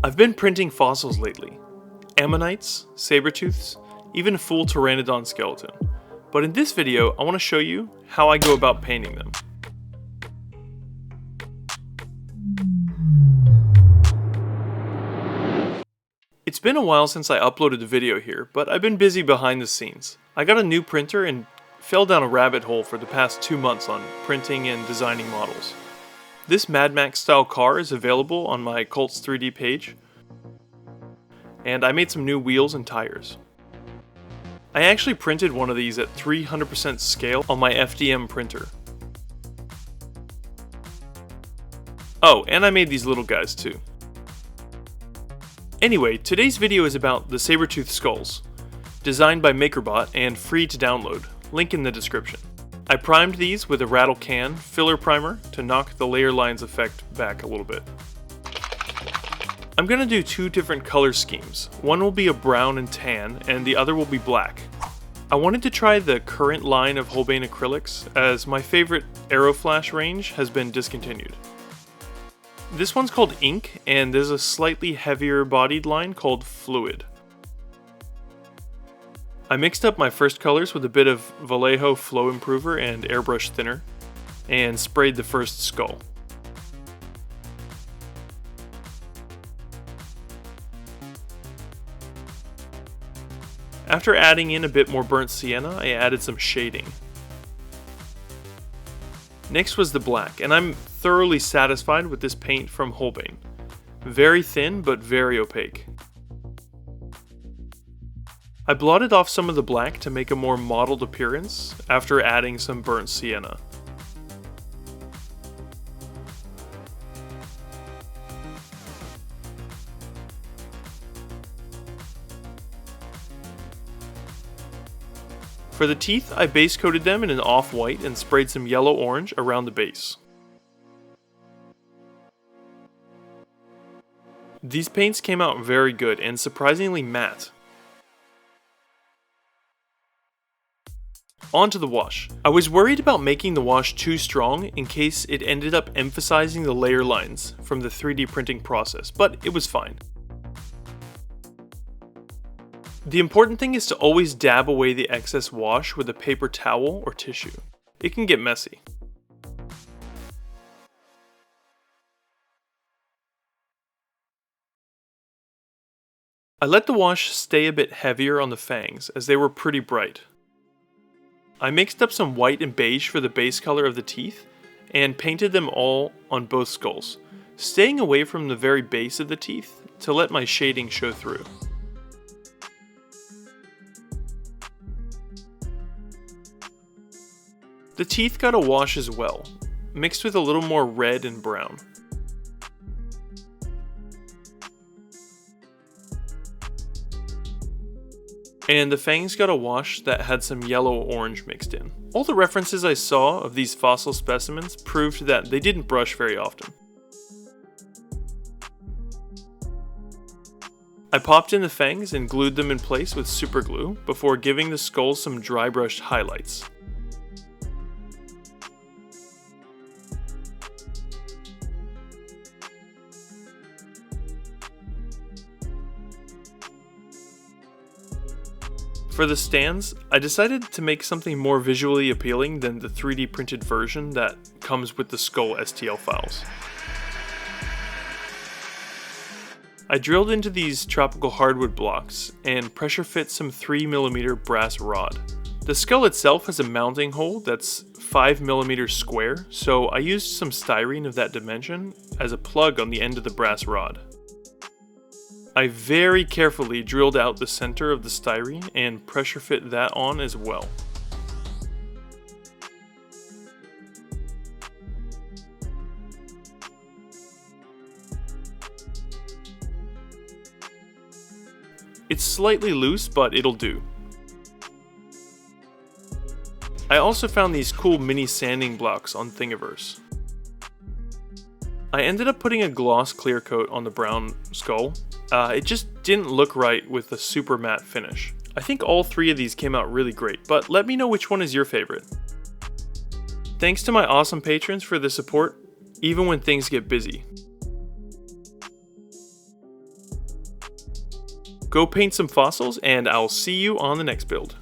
I've been printing fossils lately. Ammonites, sabertooths, even a full pteranodon skeleton. But in this video, I want to show you how I go about painting them. It's been a while since I uploaded a video here, but I've been busy behind the scenes. I got a new printer and fell down a rabbit hole for the past 2 months on printing and designing models. This Mad Max style car is available on my Cults 3D page, and I made some new wheels and tires. I actually printed one of these at 300% scale on my FDM printer. Oh, and I made these little guys too. Anyway, today's video is about the Sabertooth skulls, designed by MakerBot and free to download, link in the description. I primed these with a rattle can filler primer to knock the layer lines effect back a little bit. I'm going to do 2 different color schemes. One will be a brown and tan, and the other will be black. I wanted to try the current line of Holbein acrylics, as my favorite Aeroflash range has been discontinued. This one's called Ink, and there's a slightly heavier bodied line called Fluid. I mixed up my first colors with a bit of Vallejo Flow Improver and Airbrush Thinner, and sprayed the first skull. After adding in a bit more burnt sienna, I added some shading. Next was the black, and I'm thoroughly satisfied with this paint from Holbein. Very thin, but very opaque. I blotted off some of the black to make a more mottled appearance after adding some burnt sienna. For the teeth, I base coated them in an off-white and sprayed some yellow-orange around the base. These paints came out very good and surprisingly matte. On to the wash. I was worried about making the wash too strong in case it ended up emphasizing the layer lines from the 3D printing process, but it was fine. The important thing is to always dab away the excess wash with a paper towel or tissue. It can get messy. I let the wash stay a bit heavier on the fangs as they were pretty bright. I mixed up some white and beige for the base color of the teeth and painted them all on both skulls, staying away from the very base of the teeth to let my shading show through. The teeth got a wash as well, mixed with a little more red and brown. And the fangs got a wash that had some yellow-orange mixed in. All the references I saw of these fossil specimens proved that they didn't brush very often. I popped in the fangs and glued them in place with super glue before giving the skulls some dry brushed highlights. For the stands, I decided to make something more visually appealing than the 3D printed version that comes with the skull STL files. I drilled into these tropical hardwood blocks and pressure fit some 3mm brass rod. The skull itself has a mounting hole that's 5mm square, so I used some styrene of that dimension as a plug on the end of the brass rod. I very carefully drilled out the center of the styrene and pressure fit that on as well. It's slightly loose, but it'll do. I also found these cool mini sanding blocks on Thingiverse. I ended up putting a gloss clear coat on the brown skull. It just didn't look right with the super matte finish. I think all 3 of these came out really great, but let me know which one is your favorite. Thanks to my awesome patrons for the support, even when things get busy. Go paint some fossils, and I'll see you on the next build.